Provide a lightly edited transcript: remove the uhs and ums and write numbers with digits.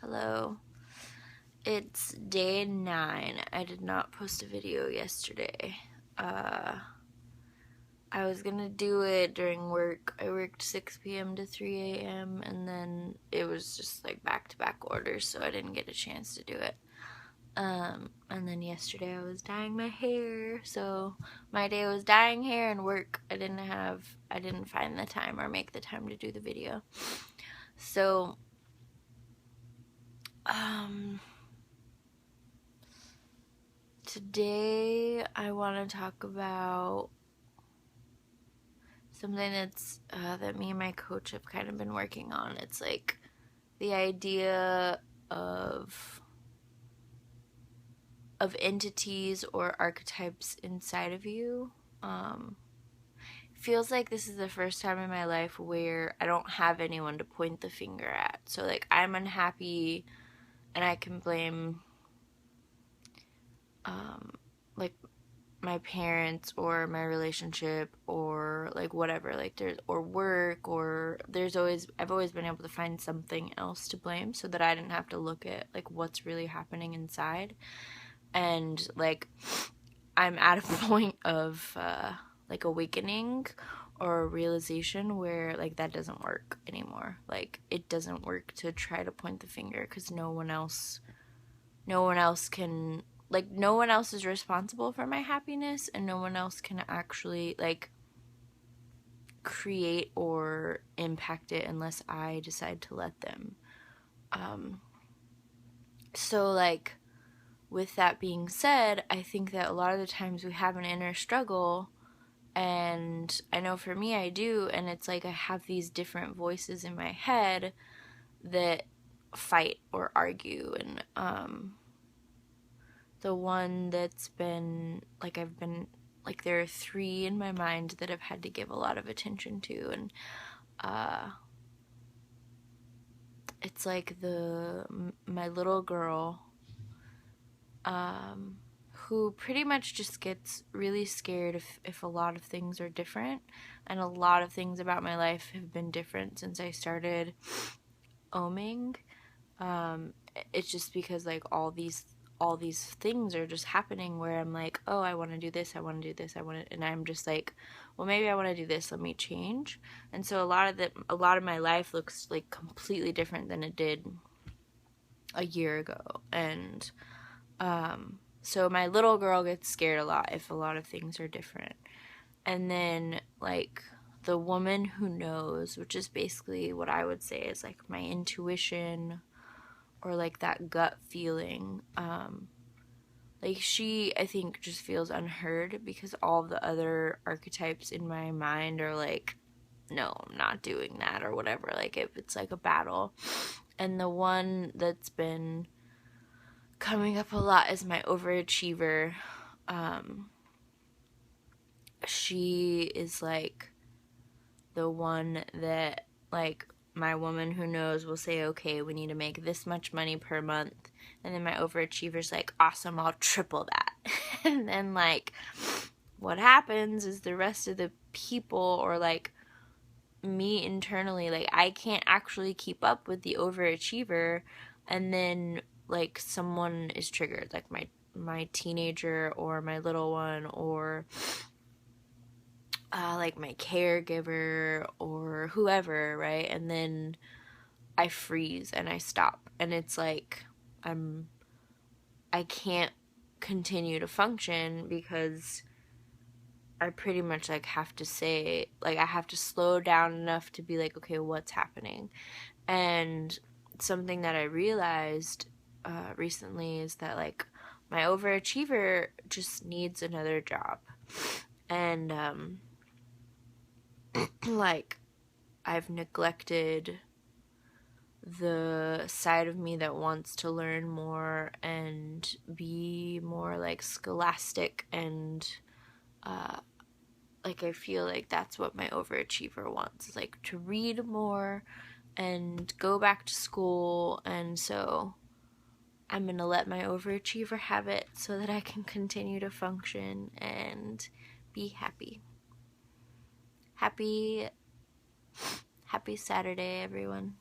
Hello. It's day 9. I did not post a video yesterday. I was gonna do it during work. I worked 6 p.m. to 3 a.m. and then it was just like back-to-back orders, so I didn't get a chance to do it. And then yesterday I was dyeing my hair, so my day was dyeing hair and work. I didn't find the time or make the time to do the video. So, today I want to talk about something that me and my coach have kind of been working on. It's like the idea of entities or archetypes inside of you. Feels like this is the first time in my life where I don't have anyone to point the finger at. So like I'm unhappy and I can blame like my parents or my relationship or like whatever, like there's or work, or I've always been able to find something else to blame so that I didn't have to look at like what's really happening inside. And like I'm at a point of like awakening or realization where like that doesn't work anymore. Like it doesn't work to try to point the finger because no one else can, like, no one else is responsible for my happiness, and no one else can actually like create or impact it unless I decide to let them. So like with that being said, I think that a lot of the times we have an inner struggle, and I know for me I do, and it's like I have these different voices in my head that fight or argue. And the one that's been like there are 3 in my mind that I've had to give a lot of attention to, and it's like my little girl who pretty much just gets really scared if a lot of things are different, and a lot of things about my life have been different since I started oming. It's just because like all these things are just happening where I'm like, oh, I want to do this, I want to do this, and I'm just like, well, maybe I want to do this, let me change. And so a lot of my life looks like completely different than it did a year ago. And so my little girl gets scared a lot if a lot of things are different. And then like the woman who knows, which is basically what I would say is like my intuition or like that gut feeling, like she, I think, just feels unheard because all the other archetypes in my mind are like, no, I'm not doing that or whatever, like if it's like a battle. And the one that's been coming up a lot is my overachiever. She is like the one that like my woman who knows will say, okay, we need to make this much money per month. And then my overachiever's like, awesome, I'll triple that. And then like what happens is the rest of the people, or like me internally, like I can't actually keep up with the overachiever. And then like someone is triggered, like my teenager or my little one, or like my caregiver or whoever, right? And then I freeze and I stop, and it's like I can't continue to function because I pretty much like have to say, like I have to slow down enough to be like, okay, what's happening? And something that I realized recently is that like my overachiever just needs another job. And like I've neglected the side of me that wants to learn more and be more like scholastic, and like I feel like that's what my overachiever wants, is like to read more and go back to school. And so I'm gonna let my overachiever have it so that I can continue to function and be happy. Happy Saturday, everyone.